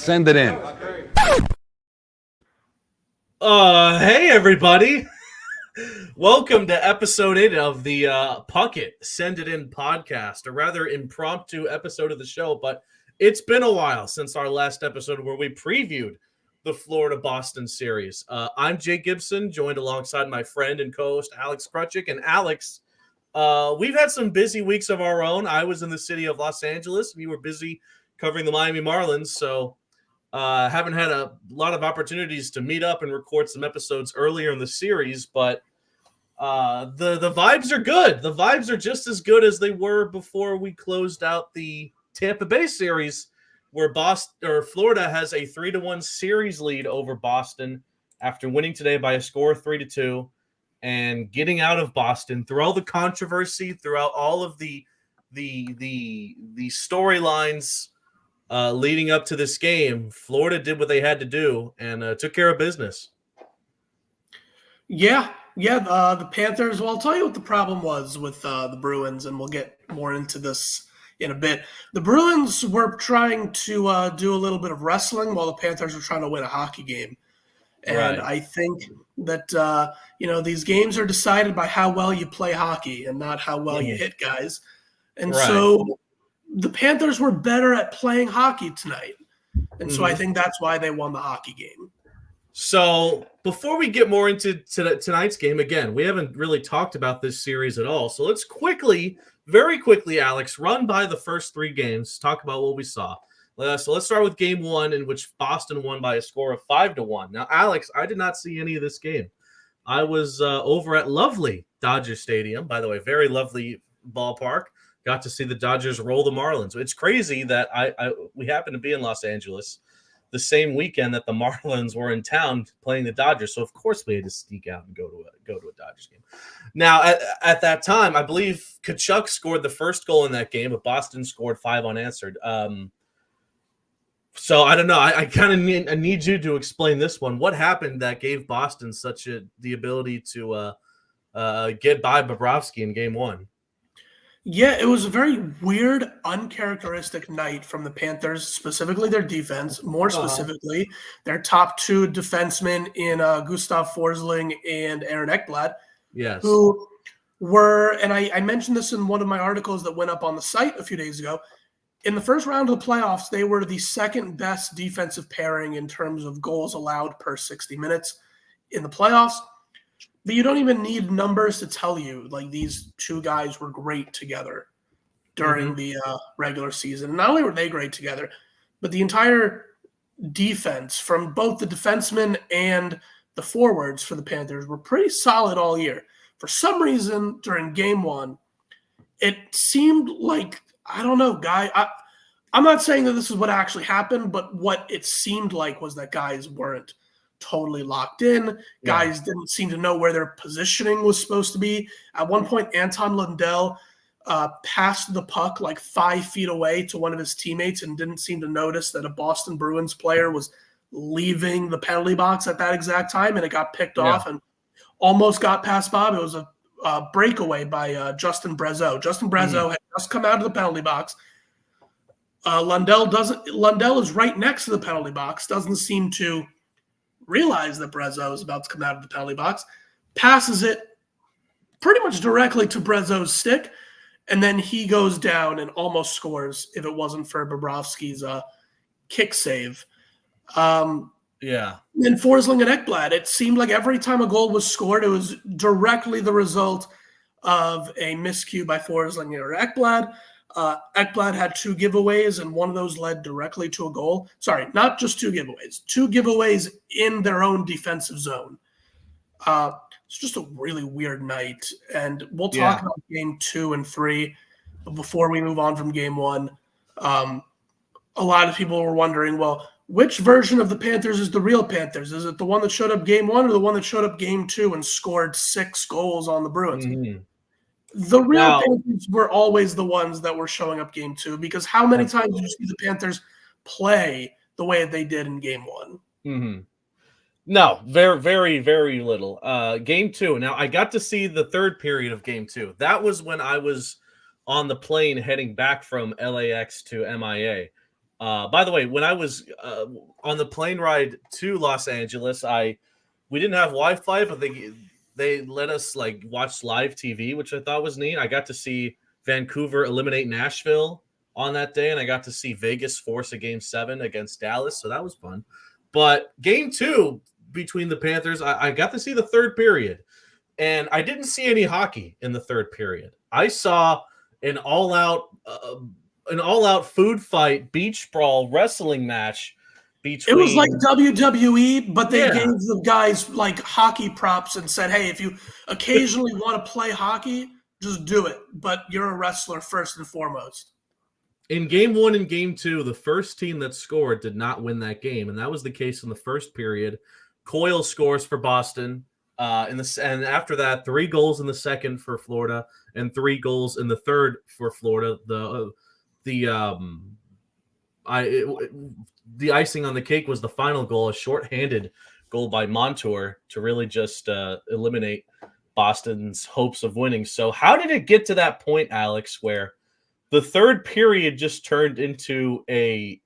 Send it in. Hey everybody. Welcome to episode 8 of the Puckett Send It In podcast, a rather impromptu episode of the show, but it's been a while since our last episode where we previewed the Florida-Boston series. I'm Jake Gibson, joined alongside my friend and co-host Alex Krutchik. And Alex, we've had some busy weeks of our own. I was in the city of Los Angeles, and you were busy covering the Miami Marlins, so haven't had a lot of opportunities to meet up and record some episodes earlier in the series, but the vibes are good. The vibes are just as good as they were before we closed out the Tampa Bay series, where Florida has a 3-1 series lead over Boston after winning today by a score of 3-2 and getting out of Boston through all the controversy, throughout all of the storylines. Leading up to this game, Florida did what they had to do and took care of business. The Panthers, well, I'll tell you what the problem was with the Bruins, and we'll get more into this in a bit. The Bruins were trying to do a little bit of wrestling while the Panthers were trying to win a hockey game. And Right. I think that, these games are decided by how well you play hockey and not how well you hit guys. And so the Panthers were better at playing hockey tonight. And so I think that's why they won the hockey game. So before we get more into tonight's game, again, we haven't really talked about this series at all. So let's very quickly, Alex, run by the first 3 games, talk about what we saw. So let's start with game 1, in which Boston won by a score of 5-1. Now, Alex, I did not see any of this game. I was over at lovely Dodger Stadium, by the way, very lovely ballpark. Got to see the Dodgers roll the Marlins. It's crazy that we happened to be in Los Angeles the same weekend that the Marlins were in town playing the Dodgers. So of course we had to sneak out and go to a Dodgers game. Now at that time, I believe Tkachuk scored the first goal in that game, but Boston scored 5 unanswered. So I don't know. I kind of need you to explain this one. What happened that gave Boston the ability to get by Bobrovsky in game 1? Yeah, it was a very weird, uncharacteristic night from the Panthers, specifically their defense, more specifically their top 2 defensemen in Gustav Forsling and Aaron Ekblad, yes, who were, and I mentioned this in one of my articles that went up on the site a few days ago, in the first round of the playoffs, they were the second best defensive pairing in terms of goals allowed per 60 minutes in the playoffs. But you don't even need numbers to tell you, like, these 2 guys were great together during the regular season. And not only were they great together, but the entire defense from both the defensemen and the forwards for the Panthers were pretty solid all year. For some reason, during game 1, it seemed like, I don't know, I'm not saying that this is what actually happened, but what it seemed like was that guys weren't totally locked in. Guys didn't seem to know where their positioning was supposed to be. At one point, Anton Lundell passed the puck like 5 feet away to one of his teammates and didn't seem to notice that a Boston Bruins player was leaving the penalty box at that exact time, and it got picked off and almost got past Bob. It was a breakaway by Justin Brazeau. Justin Brazeau had just come out of the penalty box. Lundell is right next to the penalty box, doesn't seem to realize that Brazeau is about to come out of the penalty box, passes it pretty much directly to Brazeau's stick, and then he goes down and almost scores if it wasn't for Bobrovsky's kick save. And Forsling and Ekblad, it seemed like every time a goal was scored, it was directly the result of a miscue by Forsling or Ekblad. Ekblad had 2 giveaways, and one of those led directly to a goal. Sorry, not just 2 giveaways. 2 giveaways in their own defensive zone. It's just a really weird night, and we'll talk about game 2 and 3. But before we move on from game 1, a lot of people were wondering, well, which version of the Panthers is the real Panthers? Is it the one that showed up game 1 or the one that showed up game 2 and scored 6 goals on the Bruins? The real Panthers were always the ones that were showing up game 2, because how many times did you see the Panthers play the way they did in game 1? No, very, very, very little. Game 2. Now, I got to see the third period of game 2. That was when I was on the plane heading back from LAX to MIA. By the way, when I was on the plane ride to Los Angeles, we didn't have Wi-Fi, but they let us like watch live TV, which I thought was neat. I got to see Vancouver eliminate Nashville on that day, and I got to see Vegas force a Game 7 against Dallas, so that was fun. But Game 2 between the Panthers, I got to see the third period, and I didn't see any hockey in the third period. I saw an all-out food fight, beach brawl, wrestling match between. It was like WWE, but they Yeah. gave the guys like hockey props and said, "Hey, if you occasionally want to play hockey, just do it. But you're a wrestler first and foremost." In Game 1 and Game 2, the first team that scored did not win that game, and that was the case in the first period. Coyle scores for Boston, and after that, 3 goals in the second for Florida, and 3 goals in the third for Florida. The icing on the cake was the final goal, a shorthanded goal by Montour to really just eliminate Boston's hopes of winning. So how did it get to that point, Alex, where the third period just turned into a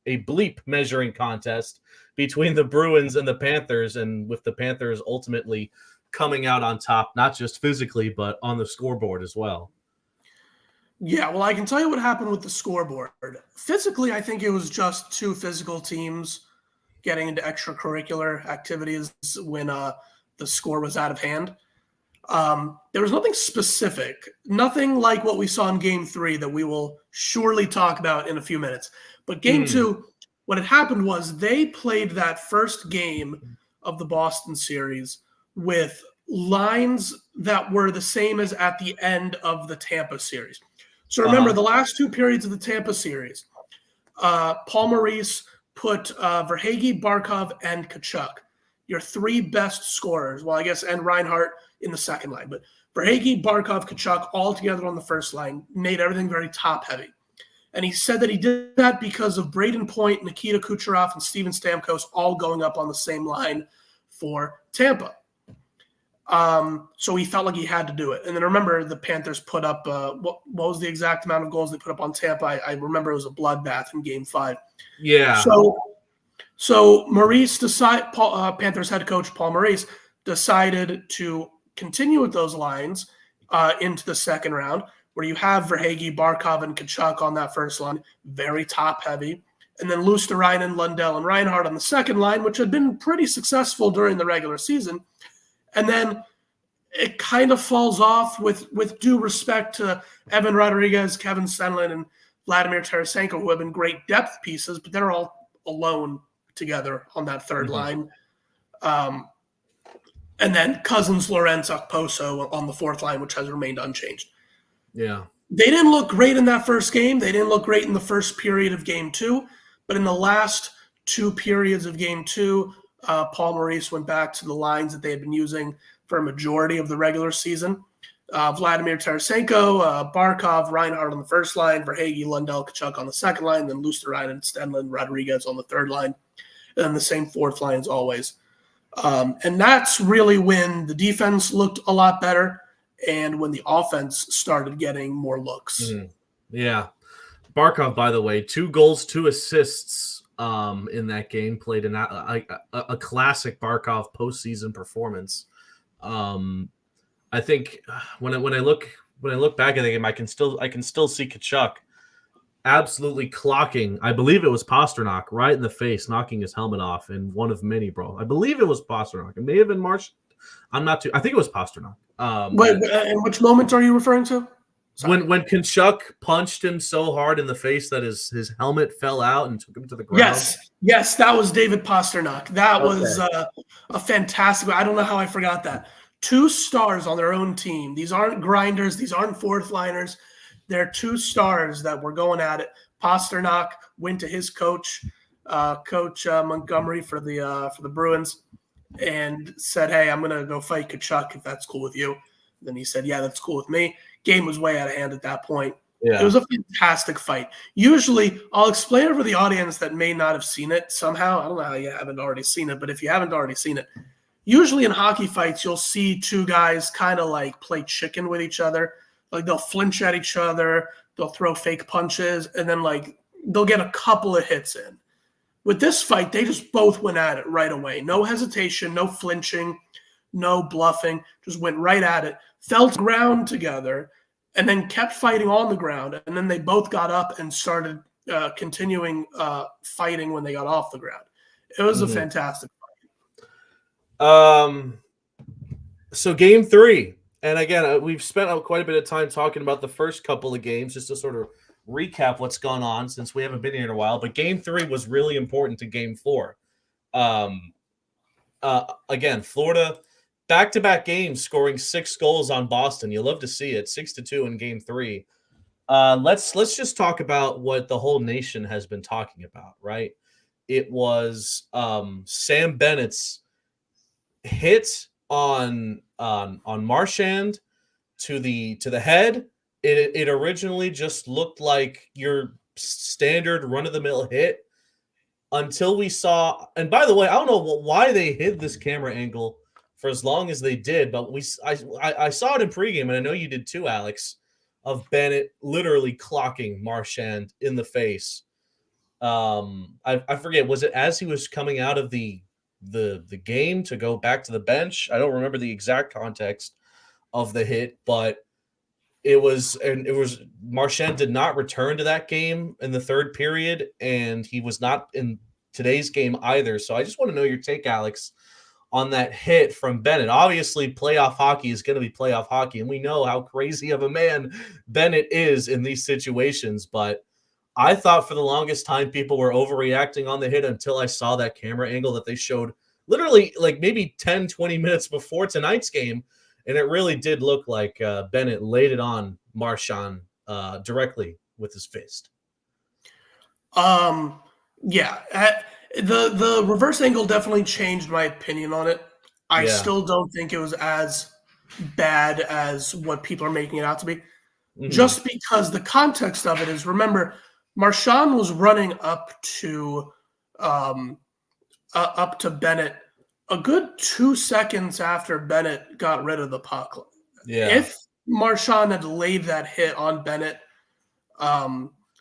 bleep measuring contest between the Bruins and the Panthers, and with the Panthers ultimately coming out on top, not just physically, but on the scoreboard as well? Yeah, well, I can tell you what happened with the scoreboard. Physically, I think it was just 2 physical teams getting into extracurricular activities when the score was out of hand. There was nothing specific, nothing like what we saw in Game 3 that we will surely talk about in a few minutes. But Game 2, what had happened was they played that first game of the Boston series with lines that were the same as at the end of the Tampa series. So remember, the last 2 periods of the Tampa series, Paul Maurice put Verhaeghe, Barkov, and Tkachuk, your 3 best scorers. Well, I guess, and Reinhart in the second line. But Verhaeghe, Barkov, Tkachuk all together on the first line made everything very top-heavy. And he said that he did that because of Braden Point, Nikita Kucherov, and Steven Stamkos all going up on the same line for Tampa. So he felt like he had to do it. And then remember, the Panthers put up what was the exact amount of goals they put up on Tampa? I remember it was a bloodbath in Game 5. Yeah. So Maurice Panthers head coach Paul Maurice decided to continue with those lines into the second round, where you have Verhaeghe, Barkov, and Tkachuk on that first line, very top heavy, and then Luosterainen, Lundell, and Reinhart on the second line, which had been pretty successful during the regular season. And then it kind of falls off with due respect to Evan Rodriguez, Kevin Stenlund, and Vladimir Tarasenko, who have been great depth pieces, but they're all alone together on that third line. And then Cousins, Lorentz, Okposo on the fourth line, which has remained unchanged. Yeah. They didn't look great in that first game. They didn't look great in the first period of Game 2. But in the last 2 periods of Game 2, Paul Maurice went back to the lines that they had been using for a majority of the regular season. Vladimir Tarasenko, Barkov, Reinhart on the first line, Verhaeghe, Lundell, Tkachuk on the second line, then Luosterainen, Stenlund, Rodriguez on the third line, and then the same fourth line as always. And that's really when the defense looked a lot better and when the offense started getting more looks. Yeah. Barkov, by the way, 2 goals, 2 assists in that game, played a classic Barkov postseason performance. I think when I look back at the game, I can still see Tkachuk absolutely clocking. I believe it was Pasternak right in the face, knocking his helmet off in one of many brawls. I believe it was Pasternak. It may have been March. I think it was Pasternak. Wait, and which moment are you referring to? Sorry. When Tkachuk punched him so hard in the face that his helmet fell out and took him to the ground. Yes, that was David Pasternak. That was a fantastic. I don't know how I forgot that. 2 stars on their own team. These aren't grinders. These aren't fourth liners. They're 2 stars that were going at it. Pasternak went to his coach, Montgomery for the Bruins, and said, "Hey, I'm gonna go fight Tkachuk if that's cool with you." Then he said, "Yeah, that's cool with me." Game was way out of hand at that point. Yeah. It was a fantastic fight. Usually, I'll explain it for the audience that may not have seen it somehow. I don't know how you haven't already seen it, but if you haven't already seen it, usually in hockey fights, you'll see 2 guys kind of like play chicken with each other. Like they'll flinch at each other, they'll throw fake punches, and then like they'll get a couple of hits in. With this fight, they just both went at it right away. No hesitation, no flinching, no bluffing. Just went right at it. Fell to the ground together, and then kept fighting on the ground. And then they both got up and started continuing fighting when they got off the ground. It was a fantastic fight. So game 3. And again, we've spent quite a bit of time talking about the first couple of games just to sort of recap what's gone on since we haven't been here in a while. But game 3 was really important to game 4. Again, Florida back-to-back games scoring 6 goals on Boston. You love to see it. 6-2 in game 3. Let's just talk about what the whole nation has been talking about, right? It was Sam Bennett's hit on Marchand to the head. It originally just looked like your standard run-of-the-mill hit until we saw. And by the way, I don't know why they hid this camera angle for as long as they did, but I saw it in pregame, and I know you did too, Alex, of Bennett literally clocking Marchand in the face. I forget, was it as he was coming out of the game to go back to the bench? I don't remember the exact context of the hit, but it was Marchand did not return to that game in the third period, and he was not in today's game either. So I just want to know your take, Alex, on that hit from Bennett. Obviously, playoff hockey is going to be playoff hockey, and we know how crazy of a man Bennett is in these situations, but I thought for the longest time people were overreacting on the hit until I saw that camera angle that they showed literally like maybe 10, 20 minutes before tonight's game, and it really did look like Bennett laid it on Marchand directly with his fist. Yeah. The reverse angle definitely changed my opinion on it. I still don't think it was as bad as what people are making it out to be. Just because the context of it is, remember, Marchand was running up to Bennett a good 2 seconds after Bennett got rid of the puck. Yeah. If Marchand had laid that hit on Bennett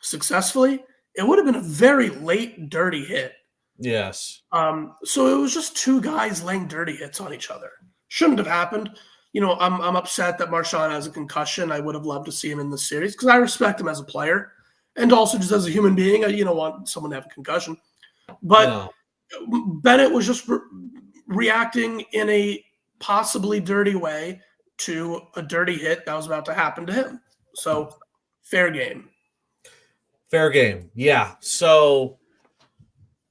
successfully, it would have been a very late dirty hit. Yes. So it was just two guys laying dirty hits on each other. Shouldn't have happened. You know, I'm upset that Marchand has a concussion. I would have loved to see him in this series because I respect him as a player and also just as a human being. I want someone to have a concussion. But Bennett was just reacting in a possibly dirty way to a dirty hit that was about to happen to him. So fair game. Fair game. Yeah. So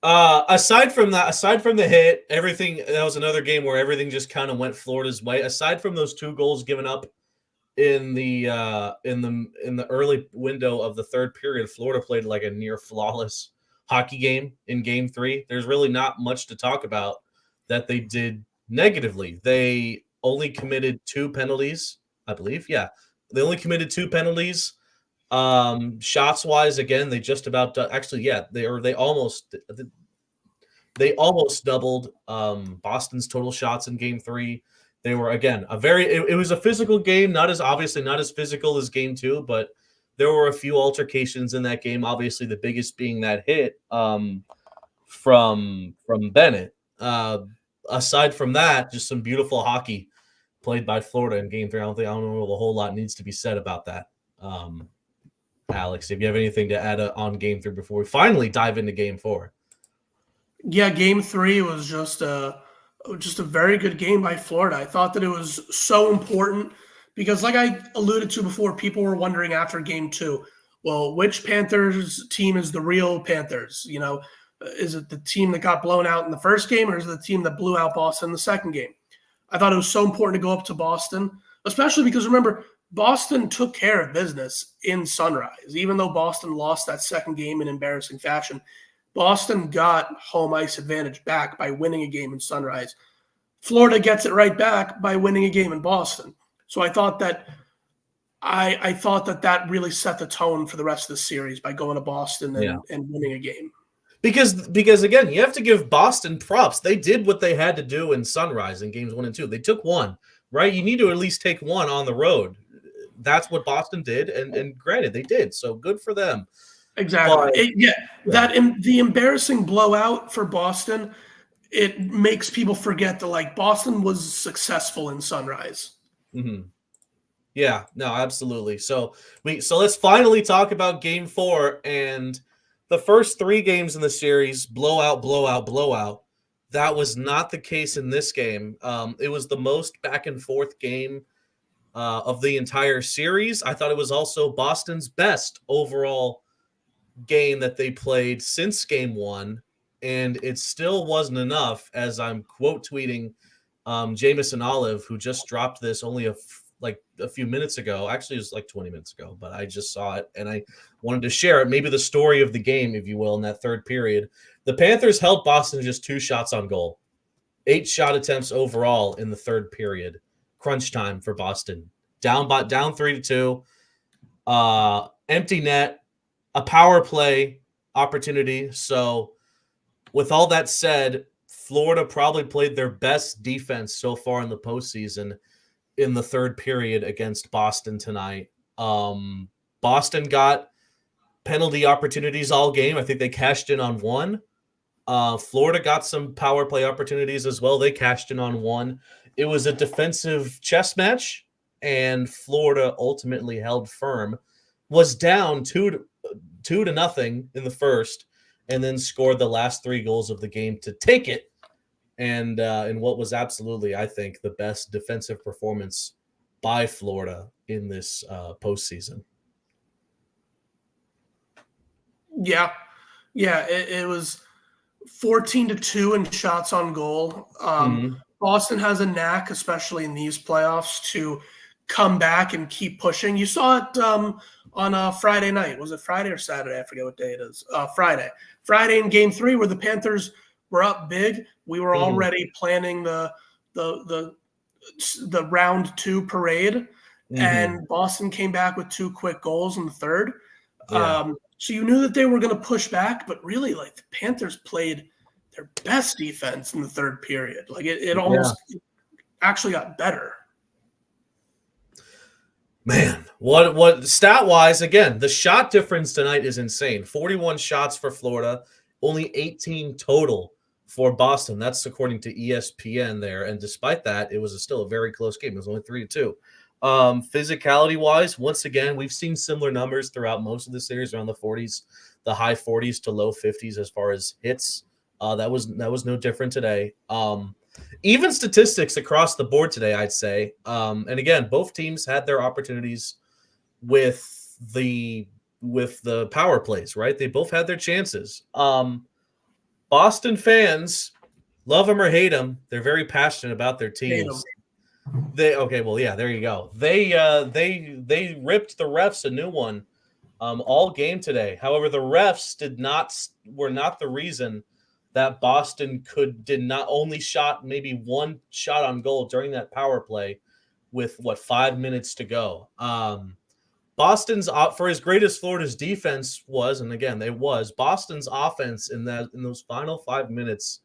aside from the hit, everything, that was another game where everything just kind of went Florida's way. Aside from those 2 goals given up in the early window of the third period, Florida played like a near flawless hockey game in game 3. There's really not much to talk about that they did negatively. They only committed 2 penalties, I believe. Yeah. They only committed 2 penalties. Shots wise, again, they just about they almost doubled Boston's total shots in game 3. They were, again, it was a physical game, not as physical as game 2, but there were a few altercations in that game, obviously the biggest being that hit from Bennett. Aside from that, just some beautiful hockey played by Florida in game 3. I don't know a whole lot needs to be said about that. Alex, if you have anything to add on game 3 before we finally dive into game 4. Yeah, game 3 was just a very good game by Florida. I thought that it was so important because, like I alluded to before, people were wondering after game 2, well, which Panthers team is the real Panthers? Is it the team that got blown out in the first game, or is it the team that blew out Boston in the second game? I thought it was so important to go up to Boston, especially because, remember, Boston took care of business in Sunrise. Even though Boston lost that second game in embarrassing fashion, Boston got home ice advantage back by winning a game in Sunrise. Florida gets it right back by winning a game in Boston. So I thought that that really set the tone for the rest of the series by going to Boston and winning a game. Because again, you have to give Boston props. They did what they had to do in Sunrise in games 1 and 2. They took 1, right? You need to at least take 1 on the road. That's what Boston did, and granted, they did. So good for them. Exactly. But The embarrassing blowout for Boston, it makes people forget that like Boston was successful in Sunrise. mhm. Yeah, no, absolutely. So let's finally talk about Game 4 and the first 3 games in the series. Blowout, blowout, blowout. That was not the case in this game. It was the most back and forth game of the entire series. I thought it was also Boston's best overall game that they played since Game 1, and it still wasn't enough. As I'm quote tweeting Jameson Olive, who just dropped this only a few minutes ago. Actually, it was like 20 minutes ago, but I just saw it and I wanted to share it. Maybe the story of the game, if you will, in that third period. The Panthers held Boston to just 2 shots on goal, 8 shot attempts overall in the third period. Crunch time for Boston. Down 3-2. Empty net, a power play opportunity. So, with all that said, Florida probably played their best defense so far in the postseason in the third period against Boston tonight. Boston got penalty opportunities all game. I think they cashed in on one. Florida got some power play opportunities as well. They cashed in on one. It was a defensive chess match, and Florida ultimately held firm. Was down 2-0 in the first, and then scored the last 3 goals of the game to take it. And in what was absolutely, I think, the best defensive performance by Florida in this postseason. Yeah. It was 14-2 in shots on goal. Boston has a knack, especially in these playoffs, to come back and keep pushing. You saw it on a Friday night. Was it Friday or Saturday? I forget what day it is. Friday. Friday in Game 3, where the Panthers were up big. We were already planning the round 2 parade, and Boston came back with 2 quick goals in the third. Yeah. So you knew that they were going to push back, but really, like, the Panthers played their best defense in the third period. Like it almost actually got better. Man, what stat wise, again, the shot difference tonight is insane. 41 shots for Florida, only 18 total for Boston. That's according to ESPN there. And despite that, it was still a very close game. It was only 3-2. Physicality wise, once again, we've seen similar numbers throughout most of the series, around the 40s, the high 40s to low 50s as far as hits. That was no different today. Even statistics across the board today, I'd say. And again, both teams had their opportunities with the power plays, right? They both had their chances. Boston fans, love them or hate them, they're very passionate about their teams. There you go. They ripped the refs a new one all game today. However, the refs were not the reason that Boston did not only shot maybe 1 shot on goal during that power play with 5 minutes to go. Boston's, for as great as Florida's defense was, and again, Boston's offense in those final 5 minutes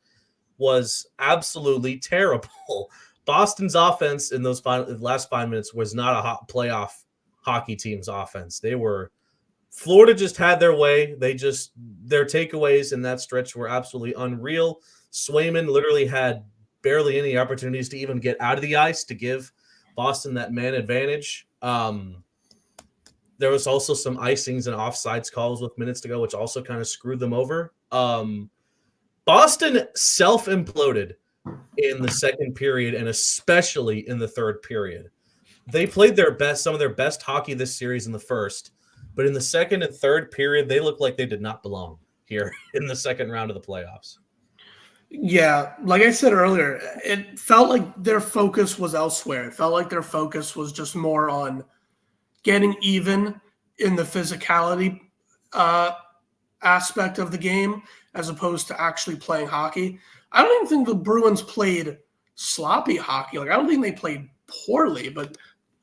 was absolutely terrible. Boston's offense in those last 5 minutes was not a playoff hockey team's offense. Florida just had their way. Their takeaways in that stretch were absolutely unreal. Swayman literally had barely any opportunities to even get out of the ice to give Boston that man advantage. There was also some icings and offsides calls with minutes to go, which also kind of screwed them over. Boston self-imploded in the second period, and especially in the third period. They played some of their best hockey this series in the first, but in the second and third period, they looked like they did not belong here in the second round of the playoffs. Yeah, like I said earlier, it felt like their focus was elsewhere. It felt like their focus was just more on getting even in the physicality aspect of the game as opposed to actually playing hockey. I don't even think the Bruins played sloppy hockey. Like, I don't think they played poorly, but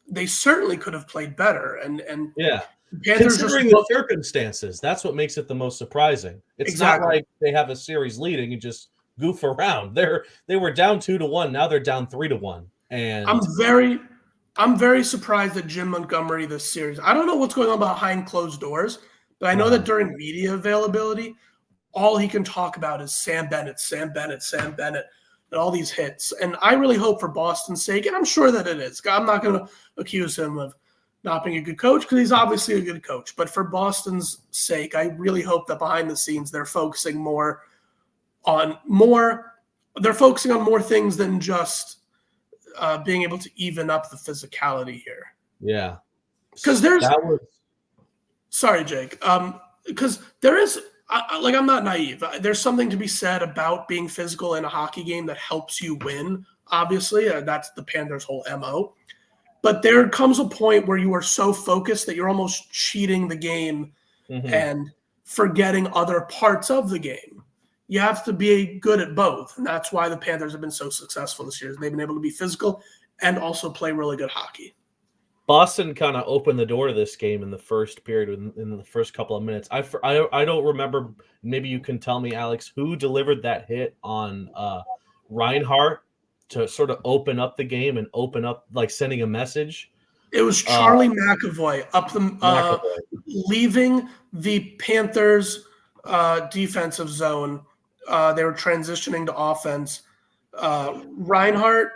they certainly could have played better. And yeah, Panthers considering the circumstances, that's what makes it the most surprising. It's not like they have a series leading and just goof around. They were down 2-1. Now they're down 3-1. And I'm very surprised at Jim Montgomery this series. I don't know what's going on behind closed doors, But I know that during media availability, all he can talk about is Sam Bennett, Sam Bennett, Sam Bennett, and all these hits. And I really hope for Boston's sake, and I'm sure that it is. I'm not going to accuse him of not being a good coach because he's obviously a good coach. But for Boston's sake, I really hope that behind the scenes they're focusing on more things than just being able to even up the physicality here. Yeah. Because sorry, Jake. Because there is, I'm not naive. There's something to be said about being physical in a hockey game that helps you win. Obviously, that's the Panthers' whole MO. But there comes a point where you are so focused that you're almost cheating the game and forgetting other parts of the game. You have to be good at both. And that's why the Panthers have been so successful this year. They've been able to be physical and also play really good hockey. Boston kind of opened the door to this game in the first period, in the first couple of minutes. I don't remember. Maybe you can tell me, Alex, who delivered that hit on Reinhart to sort of open up the game and open up, like sending a message. It was Charlie McAvoy leaving the Panthers defensive zone. They were transitioning to offense. Reinhart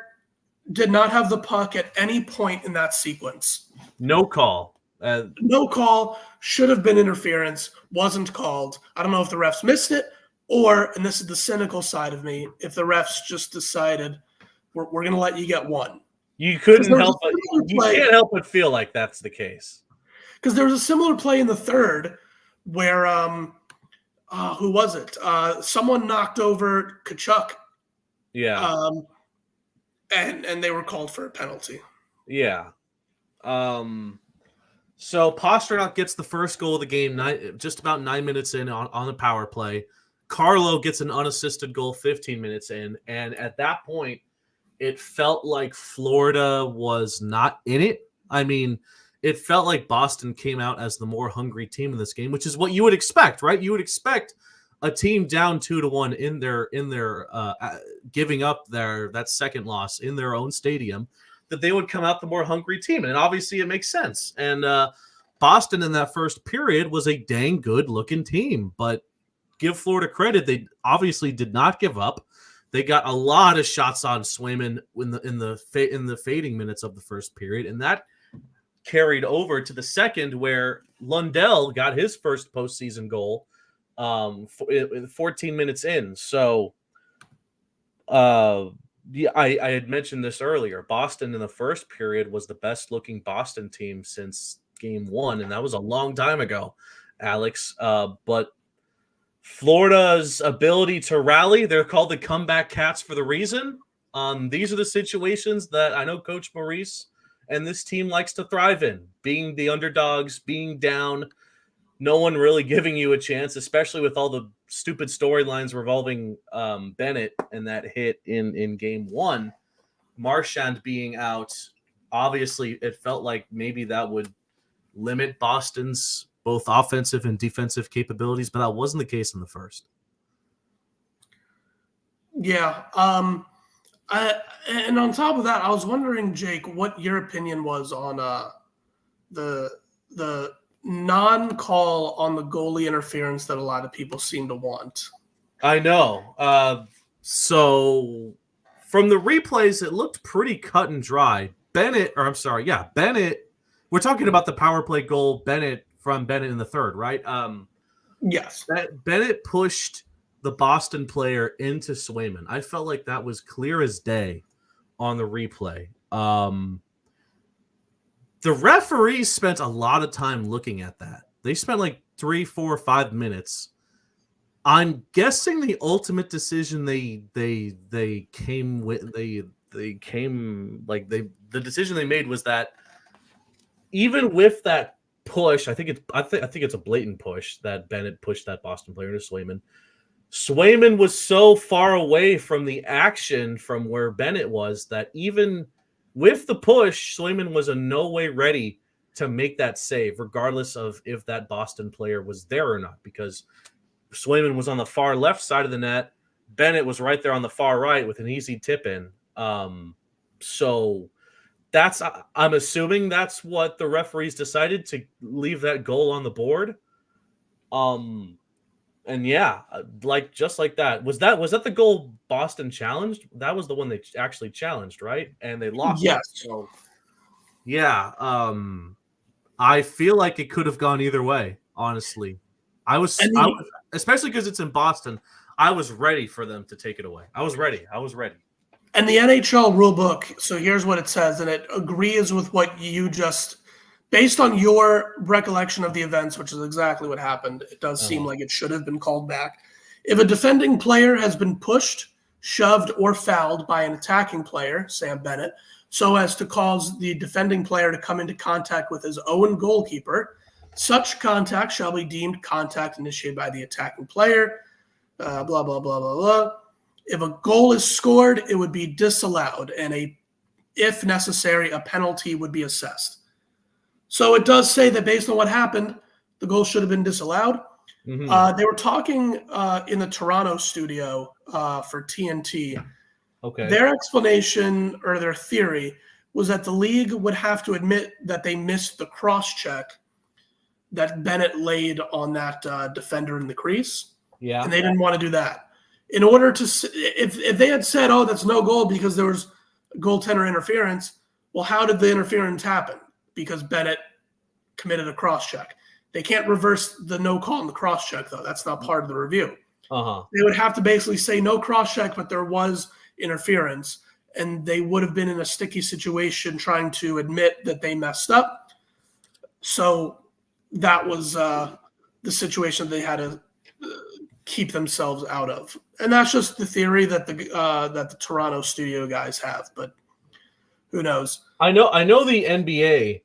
did not have the puck at any point in that sequence. No call. No call. Should have been interference. Wasn't called. I don't know if the refs missed it or, and this is the cynical side of me, if the refs just decided we're going to let you get one. You couldn't help it. You can't help but feel like that's the case. Because there was a similar play in the third where, who was it? Someone knocked over Kachuk. Yeah. And they were called for a penalty. Yeah. So Pastrnak gets the first goal of the game just about 9 minutes in on the power play. Carlo gets an unassisted goal 15 minutes in. And at that point, it felt like Florida was not in it. I mean, it felt like Boston came out as the more hungry team in this game, which is what you would expect, right? You would expect a team down 2-1 in their giving up that second loss in their own stadium, that they would come out the more hungry team. And obviously it makes sense. And Boston in that first period was a dang good looking team, but give Florida credit. They obviously did not give up. They got a lot of shots on Swayman in the fading minutes of the first period. And that carried over to the second, where Lundell got his first postseason goal 14 minutes in. So yeah, I had mentioned this earlier. Boston in the first period was the best looking Boston team since game one, and that was a long time ago, Alex. But Florida's ability to rally, they're called the comeback cats for the reason. These are the situations that I know Coach Maurice and this team likes to thrive in, being the underdogs, being down, no one really giving you a chance, especially with all the stupid storylines revolving Bennett and that hit in game one. Marchand being out, obviously it felt like maybe that would limit Boston's both offensive and defensive capabilities, but that wasn't the case in the first. Yeah. And on top of that, I was wondering, Jake, what your opinion was on the non-call on the goalie interference that a lot of people seem to want. I know. So from the replays, it looked pretty cut and dry. Bennett, we're talking about the power play goal, Bennett in the third, right? Yes. Bennett pushed the Boston player into Swayman. I felt like that was clear as day on the replay. The referees spent a lot of time looking at that. They spent like 3, 4, 5 minutes. I'm guessing the ultimate decision the decision they made was that even with that push, I think it's a blatant push that Bennett pushed that Boston player into Swayman. Swayman was so far away from the action from where Bennett was that even with the push, Swayman was in no way ready to make that save, regardless of if that Boston player was there or not, because Swayman was on the far left side of the net. Bennett was right there on the far right with an easy tip in. So I'm assuming that's what the referees decided, to leave that goal on the board. And yeah, just like that. Was that the goal Boston challenged? That was the one they actually challenged, right? And they lost it. Yes. So yeah, I feel like it could have gone either way, honestly. I was especially because it's in Boston. I was ready for them to take it away. I was ready. And the NHL rulebook, so here's what it says, and it agrees with what you just, based on your recollection of the events, which is exactly what happened, it does seem like it should have been called back. If a defending player has been pushed, shoved, or fouled by an attacking player, Sam Bennett, so as to cause the defending player to come into contact with his own goalkeeper, such contact shall be deemed contact initiated by the attacking player, blah, blah, blah, blah, blah. If a goal is scored, it would be disallowed, and if necessary, a penalty would be assessed. So it does say that based on what happened, the goal should have been disallowed. Mm-hmm. They were talking in the Toronto studio for TNT. Okay. Their explanation or their theory was that the league would have to admit that they missed the cross-check that Bennett laid on that defender in the crease. Yeah. And they didn't want to do that. In order to, if they had said, oh, that's no goal because there was goaltender interference, well, how did the interference happen? Because Bennett committed a cross-check. They can't reverse the no call on the cross-check, though. That's not part of the review. They would have to basically say no cross-check, but there was interference, and they would have been in a sticky situation trying to admit that they messed up. So that was the situation they had to keep themselves out of. And that's just the theory that the Toronto studio guys have, but who knows? I know the NBA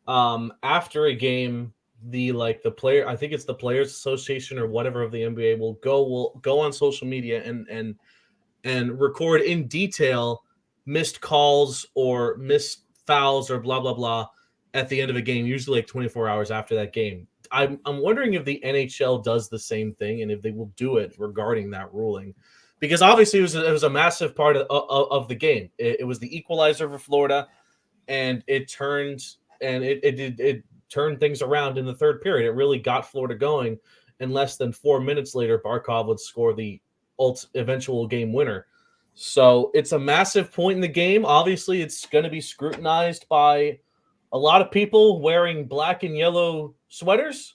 after a game, the player, I think it's the Players Association or whatever of the NBA will go on social media and record in detail missed calls or missed fouls or blah blah blah at the end of a game, usually like 24 hours after that game. I'm wondering if the NHL does the same thing and if they will do it regarding that ruling, because obviously it was a massive part of the game. It was the equalizer for Florida, and it turned things around in the third period. It really got Florida going, and less than 4 minutes later, Barkov would score the eventual game winner. So it's a massive point in the game. Obviously, it's going to be scrutinized by a lot of people wearing black and yellow sweaters.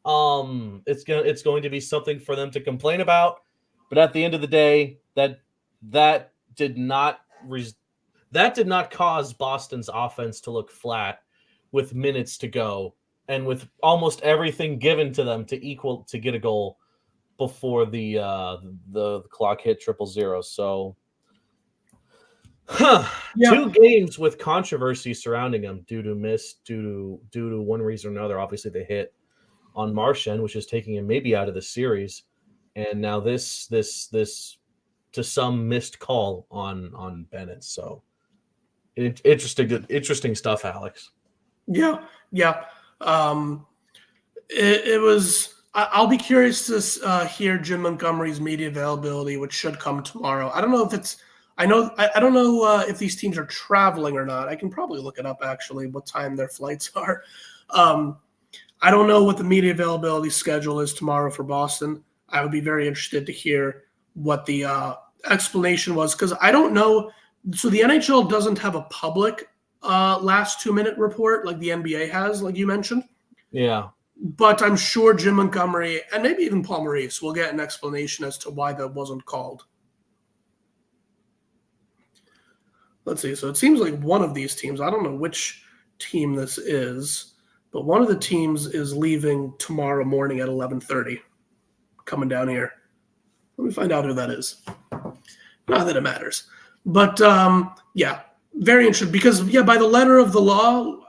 It's going to be something for them to complain about. But at the end of the day, that did not cause Boston's offense to look flat with minutes to go and with almost everything given to them to get a goal before the clock hit 000. So, 2 games with controversy surrounding them due to one reason or another. Obviously, they hit on Marchand, which is taking him maybe out of the series, and now this to some missed call on Bennett. So, interesting stuff, Alex. Yeah. It was. I'll be curious to hear Jim Montgomery's media availability, which should come tomorrow. I don't know if it's. I don't know if these teams are traveling or not. I can probably look it up actually, what time their flights are. I don't know what the media availability schedule is tomorrow for Boston. I would be very interested to hear what the explanation was, because I don't know. So the NHL doesn't have a public last 2-minute report like the NBA has, like you mentioned. Yeah. But I'm sure Jim Montgomery and maybe even Paul Maurice will get an explanation as to why that wasn't called. Let's see. So it seems like one of these teams, I don't know which team this is, but one of the teams is leaving tomorrow morning at 11:30, coming down here. Let me find out who that is. Not that it matters. But, yeah, very interesting because, by the letter of the law,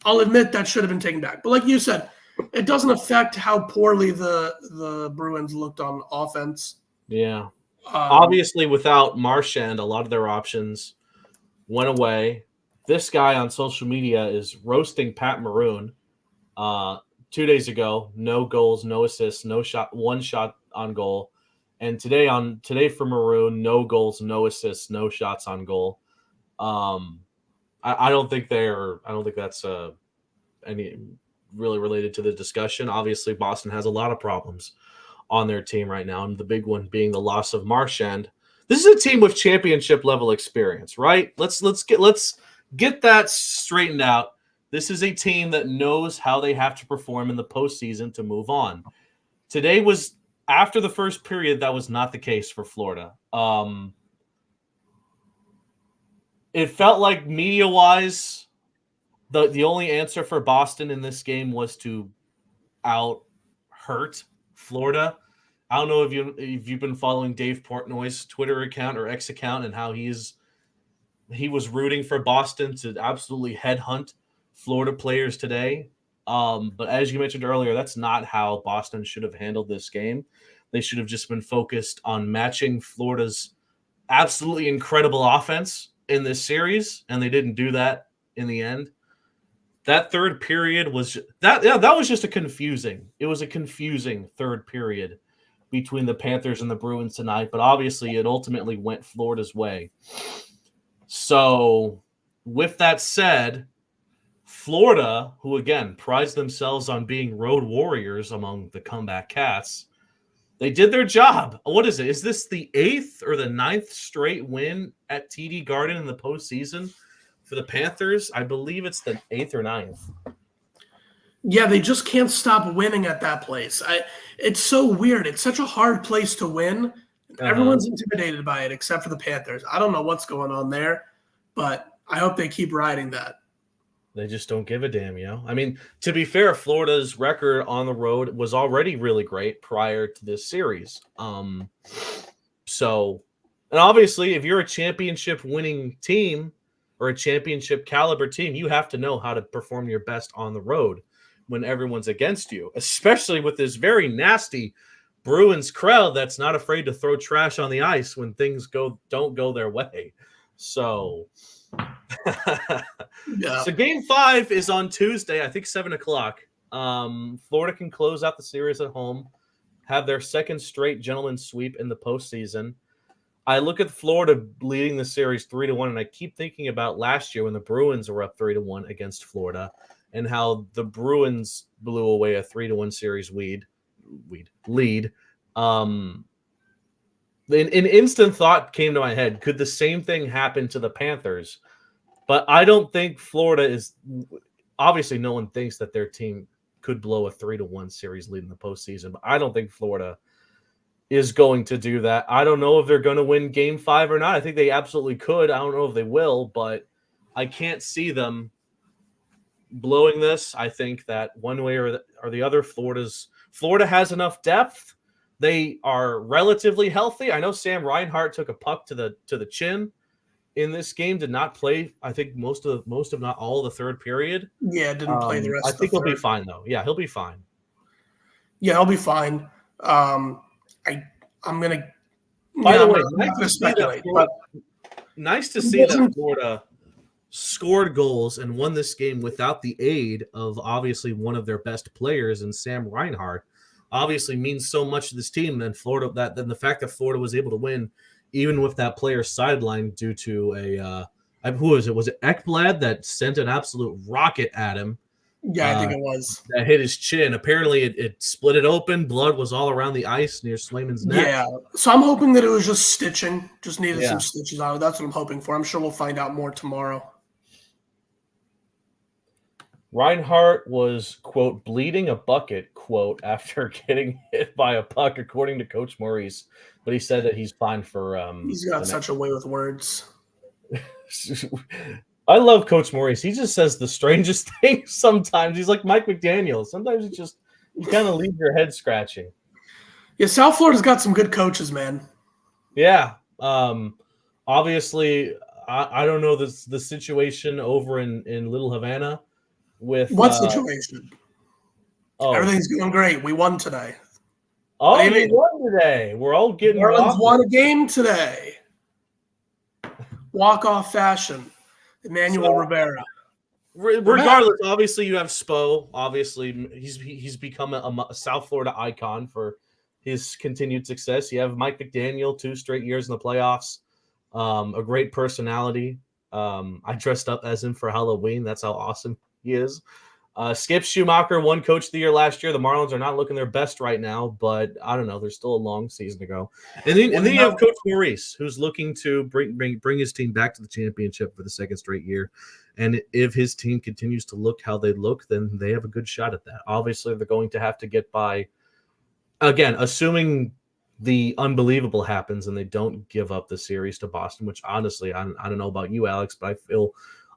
I'll admit that should have been taken back. But like you said, it doesn't affect how poorly the Bruins looked on offense. Yeah. Obviously, without Marchand, a lot of their options went away. This guy on social media is roasting Pat Maroon. 2 days ago, no goals, no assists, no shot, 1 shot on goal. And today for Maroon, no goals, no assists, no shots on goal. I don't think that's really related to the discussion. Obviously, Boston has a lot of problems on their team right now, and the big one being the loss of Marchand. This is a team with championship level experience, right? Let's get that straightened out. This is a team that knows how they have to perform in the postseason to move on. Today was after the first period. That was not the case for Florida. It felt like media-wise, the only answer for Boston in this game was to out-hurt Florida. I don't know if you've been following Dave Portnoy's Twitter account or X account and how he was rooting for Boston to absolutely headhunt Florida players today. But as you mentioned earlier, that's not how Boston should have handled this game. They should have just been focused on matching Florida's absolutely incredible offense in this series, and they didn't do that in the end. That third period was that was just a confusing third period between the Panthers and the Bruins tonight, but obviously it ultimately went Florida's way. So with that said, Florida, who again prides themselves on being road warriors among the comeback cats, they did their job. What is it? Is this the 8th or the 9th straight win at TD Garden in the postseason for the Panthers? I believe it's the 8th or 9th. Yeah, they just can't stop winning at that place. It's so weird. It's such a hard place to win. Everyone's intimidated by it except for the Panthers. I don't know what's going on there, but I hope they keep riding that. They just don't give a damn, you know? I mean, to be fair, Florida's record on the road was already really great prior to this series. And obviously, if you're a championship winning team or a championship caliber team, you have to know how to perform your best on the road when everyone's against you, especially with this very nasty Bruins crowd that's not afraid to throw trash on the ice when things don't go their way. So yeah. So game 5 is on Tuesday, I think 7:00. Florida can close out the series at home, have their second straight gentleman sweep in the postseason. I look at Florida leading the series 3-1, and I keep thinking about last year when the Bruins were up 3-1 against Florida and how the Bruins blew away a 3-1 series lead. An instant thought came to my head. Could the same thing happen to the Panthers? But I don't think Florida is – obviously no one thinks that their team could blow a 3-1 series lead in the postseason. But I don't think Florida is going to do that. I don't know if they're going to win Game 5 or not. I think they absolutely could. I don't know if they will, but I can't see them blowing this. I think that one way or the other, Florida has enough depth. They are relatively healthy. I know Sam Reinhart took a puck to the chin in this game. Did not play, I think, most of not all of the third period. Yeah, didn't play the rest. I think he'll be fine though. Yeah, he'll be fine. Yeah, he'll be fine. I'm gonna. By the way, nice to see that Florida scored goals and won this game without the aid of obviously one of their best players in Sam Reinhart. Obviously means so much to this team and Florida then the fact that Florida was able to win even with that player sidelined due to who was it? Was it Ekblad that sent an absolute rocket at him? Yeah, I think it was. That hit his chin. Apparently it split it open. Blood was all around the ice near Swayman's neck. Yeah. So I'm hoping that it was just stitching. Just needed some stitches on it. That's what I'm hoping for. I'm sure we'll find out more tomorrow. Reinhart was, quote, bleeding a bucket, quote, after getting hit by a puck, according to Coach Maurice. But he said that he's fine for he's got such a way with words. I love Coach Maurice. He just says the strangest things sometimes. He's like Mike McDaniel. Sometimes you kind of leave your head scratching. Yeah, South Florida's got some good coaches, man. Yeah. Obviously, I don't know the situation over in Little Havana. With what situation? Everything's going great. We won today. Oh, we won today. We're all getting Marlins won a game today. Walk-off fashion. Emmanuel Rivera. Regardless, obviously you have Spo. Obviously, he's become a South Florida icon for his continued success. You have Mike McDaniel, 2 straight years in the playoffs. A great personality. I dressed up as him for Halloween. That's how awesome he is. Skip Schumacher won Coach of the Year last year. The Marlins are not looking their best right now, but I don't know. There's still a long season to go. And then you have Coach Maurice, who's looking to bring his team back to the championship for the second straight year. And if his team continues to look how they look, then they have a good shot at that. Obviously, they're going to have to get by, again, assuming the unbelievable happens and they don't give up the series to Boston, which honestly, I don't know about you, Alex, but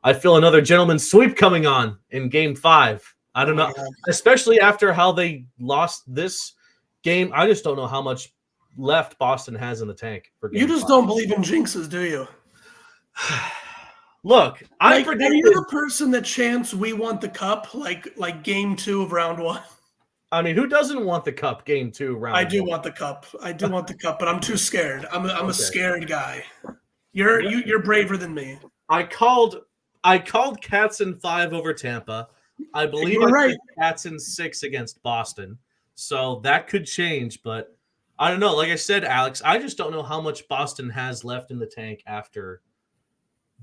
I feel another gentleman's sweep coming on in Game 5. I don't know, especially after how they lost this game. I just don't know how much left Boston has in the tank for Game 5. You just don't believe in jinxes, do you? Look, are you the person that chants "We want the cup" like Game 2 of Round 1? I mean, who doesn't want the cup Game 2 round? I do want the cup. But I'm too scared. I'm a scared guy. You're braver than me. I called Cats in 5 over Tampa. I believe I picked Cats in 6 against Boston. So that could change, but I don't know. Like I said, Alex, I just don't know how much Boston has left in the tank after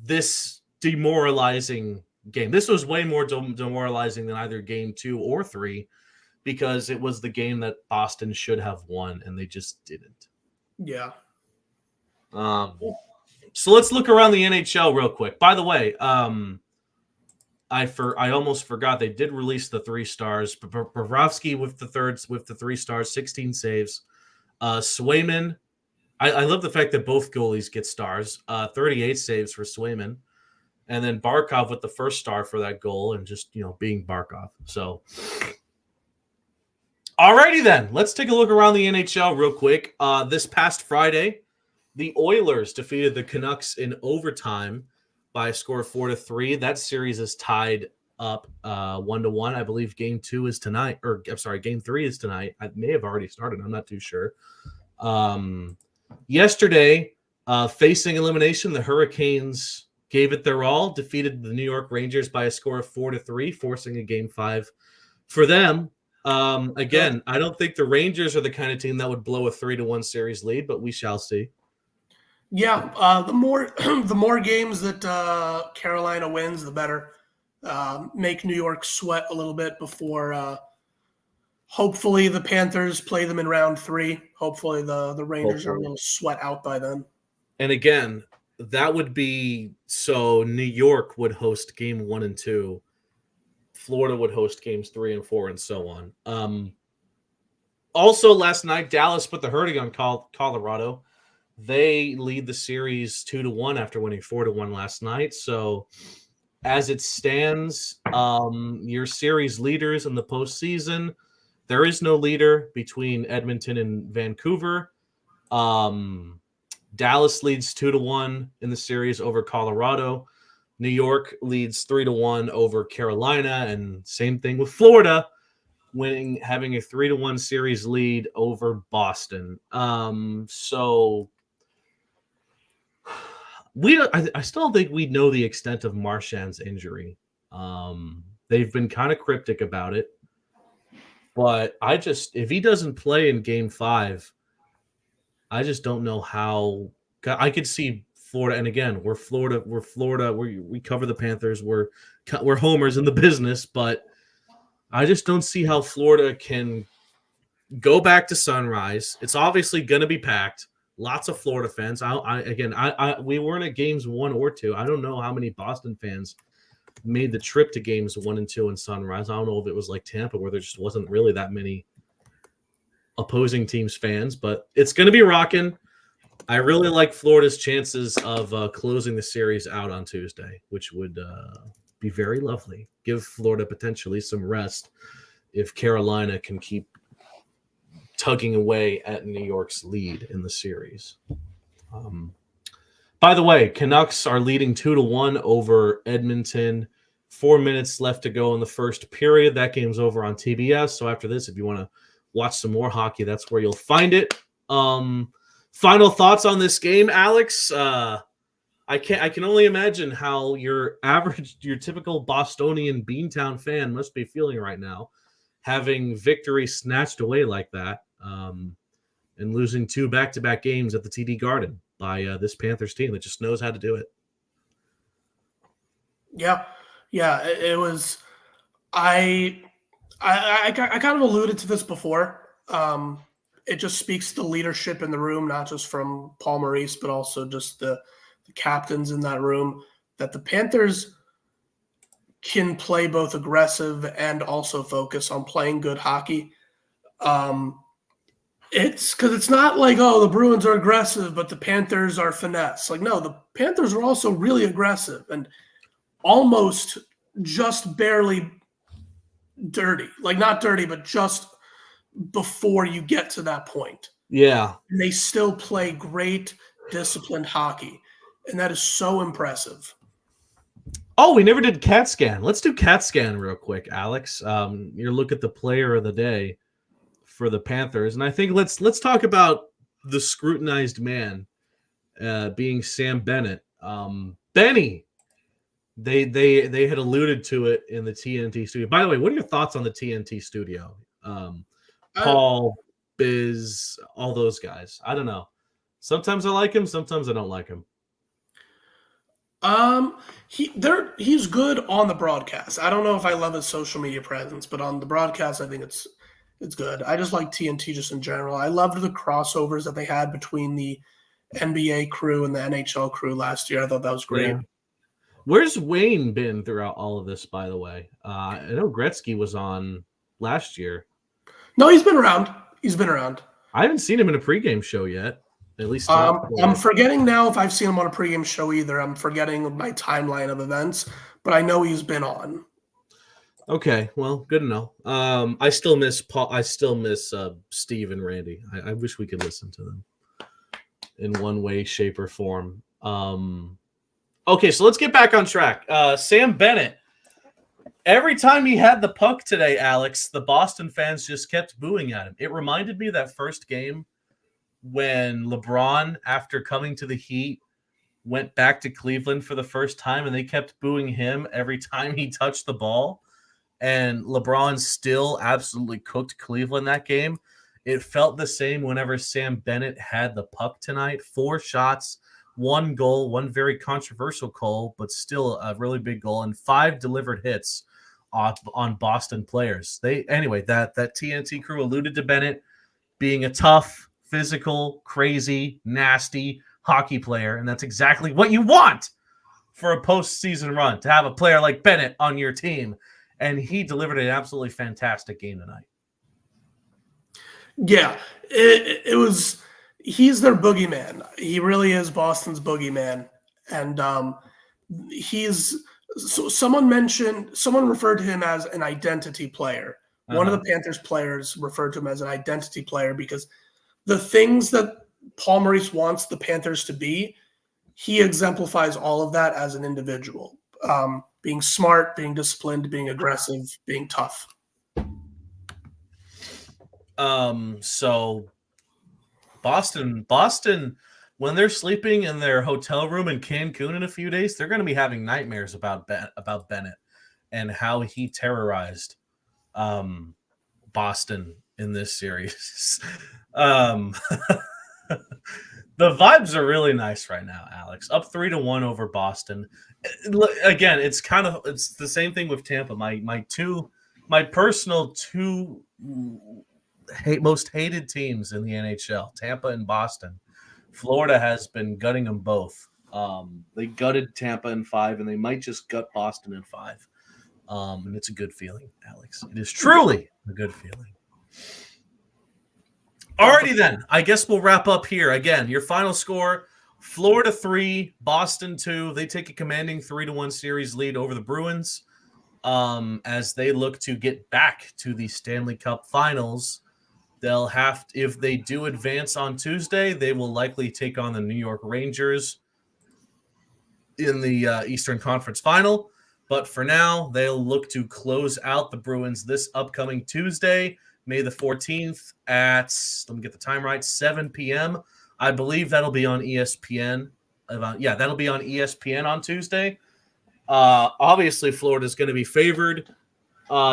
this demoralizing game. This was way more demoralizing than either Game 2 or 3 because it was the game that Boston should have won, and they just didn't. Yeah. So let's look around the NHL real quick. By the way, I almost forgot they did release the 3 stars. Bobrovsky with the 3 stars, 16 saves. Swayman, I love the fact that both goalies get stars. 38 saves for Swayman, and then Barkov with the first star for that goal, and just being Barkov. So, alrighty then, let's take a look around the NHL real quick. This past Friday, the Oilers defeated the Canucks in overtime by a score of 4-3. That series is tied up 1-1. I believe Game 2 is tonight, or I'm sorry, Game 3 is tonight. I may have already started. I'm not too sure. Yesterday, facing elimination, the Hurricanes gave it their all, defeated the New York Rangers by a score of 4-3, forcing a Game 5 for them. Again, I don't think the Rangers are the kind of team that would blow a 3-1 series lead, but we shall see. Yeah, the more games that Carolina wins, the better. Make New York sweat a little bit before hopefully the Panthers play them in round 3. Hopefully the Rangers are a little sweat out by then. And again, that would be so New York would host Game 1 and 2. Florida would host Games 3 and 4 and so on. Also last night, Dallas put the hurting on Colorado. They lead the series 2-1 after winning 4-1 last night. So as it stands, your series leaders in the postseason, there is no leader between Edmonton and Vancouver. Dallas leads 2-1 in the series over Colorado. New York leads 3-1 over Carolina, and same thing with Florida, having a 3-1 series lead over Boston. So I still don't think we know the extent of Marchand's injury. They've been kind of cryptic about it, but if he doesn't play in Game 5, I just don't know how. I could see Florida, and again, we're Florida. We cover the Panthers. We're homers in the business, but I just don't see how Florida can go back to Sunrise. It's obviously going to be packed. Lots of Florida fans. We weren't at Games 1 or 2. I don't know how many Boston fans made the trip to Games 1 and 2 in Sunrise. I don't know if it was like Tampa, where there just wasn't really that many opposing teams' fans, but it's going to be rocking. I really like Florida's chances of closing the series out on Tuesday, which would be very lovely. Give Florida potentially some rest if Carolina can keep tugging away at New York's lead in the series. By the way, Canucks are leading 2-1 over Edmonton. 4 minutes left to go in the first period. That game's over on TBS. So after this, if you want to watch some more hockey, that's where you'll find it. Final thoughts on this game, Alex? I can only imagine how your typical Bostonian Beantown fan must be feeling right now, having victory snatched away like that, and losing 2 back-to-back games at the TD Garden by this Panthers team that just knows how to do it. Yeah, it was. I kind of alluded to this before. It just speaks to leadership in the room, not just from Paul Maurice, but also just the captains in that room, that the Panthers can play both aggressive and also focus on playing good hockey. It's because it's not like, oh, the Bruins are aggressive, but the Panthers are finesse. Like, no, the Panthers are also really aggressive and almost just barely dirty. Like, not dirty, but just before you get to that point. Yeah. And they still play great, disciplined hockey. And that is so impressive. Oh, we never did CAT scan. Let's do CAT scan real quick, Alex. Your look at the player of the day for the Panthers, and I think let's talk about the scrutinized man, being Sam Bennett. Benny, they had alluded to it in the TNT studio. By the way, what are your thoughts on the TNT studio? Paul, Biz, all those guys. I don't know. Sometimes I like him. Sometimes I don't like him. He's good on the broadcast. I don't know if I love his social media presence, but on the broadcast, I think it's good. I just like TNT just in general. I loved the crossovers that they had between the NBA crew and the NHL crew last year. I thought that was great. Yeah. Where's Wayne been throughout all of this, by the way? I know Gretzky was on last year. No, he's been around. He's been around. I haven't seen him in a pregame show yet. At least I'm forgetting now if I've seen him on a pregame show either. I'm forgetting my timeline of events, but I know he's been on. Okay, well, good to know. I still miss Paul. I still miss Steve and Randy. I wish we could listen to them in one way, shape, or form. Okay, so let's get back on track. Sam Bennett. Every time he had the puck today, Alex, the Boston fans just kept booing at him. It reminded me of that first game when LeBron, after coming to the Heat, went back to Cleveland for the first time, and they kept booing him every time he touched the ball. And LeBron still absolutely cooked Cleveland that game. It felt the same whenever Sam Bennett had the puck tonight. 4 shots, 1 goal, 1 very controversial goal, but still a really big goal, and 5 delivered hits on Boston players. That TNT crew alluded to Bennett being a tough, physical, crazy, nasty hockey player, and that's exactly what you want for a postseason run, to have a player like Bennett on your team. And he delivered an absolutely fantastic game tonight. Yeah, it was. He's their boogeyman. He really is Boston's boogeyman, and someone referred to him as an identity player. One of the Panthers players referred to him as an identity player because the things that Paul Maurice wants the Panthers to be, he exemplifies all of that as an individual. Being smart, being disciplined, being aggressive, being tough. So Boston, when they're sleeping in their hotel room in Cancun in a few days, they're going to be having nightmares about Bennett and how he terrorized Boston in this series. The vibes are really nice right now, Alex. Up 3-1 over Boston. Again, it's the same thing with Tampa. My personal two most hated teams in the NHL, Tampa and Boston. Florida has been gutting them both. They gutted Tampa in 5, and they might just gut Boston in 5. And it's a good feeling, Alex. It is truly a good feeling. Alrighty then, I guess we'll wrap up here. Again, your final score, Florida 3, Boston 2. They take a commanding 3-1 series lead over the Bruins as they look to get back to the Stanley Cup Finals. They'll have to, if they do advance on Tuesday, they will likely take on the New York Rangers in the Eastern Conference Final. But for now, they'll look to close out the Bruins this upcoming Tuesday, May the 14th at, let me get the time right, 7 p.m. I believe that'll be on ESPN. That'll be on ESPN on Tuesday. Obviously, Florida's going to be favored.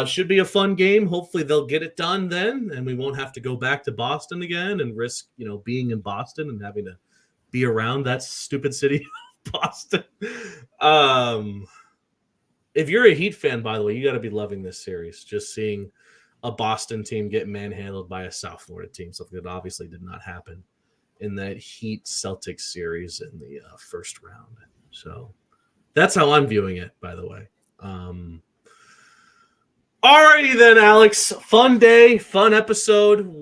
Should be a fun game. Hopefully, they'll get it done then, and we won't have to go back to Boston again and risk, being in Boston and having to be around that stupid city of Boston. if you're a Heat fan, by the way, you got to be loving this series. Just seeing a Boston team get manhandled by a South Florida team, something that obviously did not happen in that Heat Celtics series in the first round. So that's how I'm viewing it, by the way. Alrighty then, Alex. Fun day, fun episode.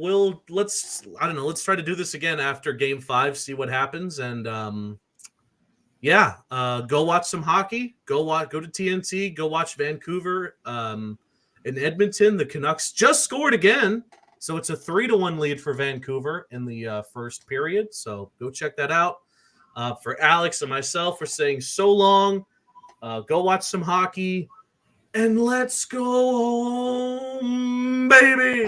Let's try to do this again after Game 5, see what happens, and go watch some hockey. Go to TNT. Go watch Vancouver. In Edmonton, the Canucks just scored again, so it's a 3-1 lead for Vancouver in the first period. So go check that out. For Alex and myself, we're saying so long. Go watch some hockey. And let's go home, baby.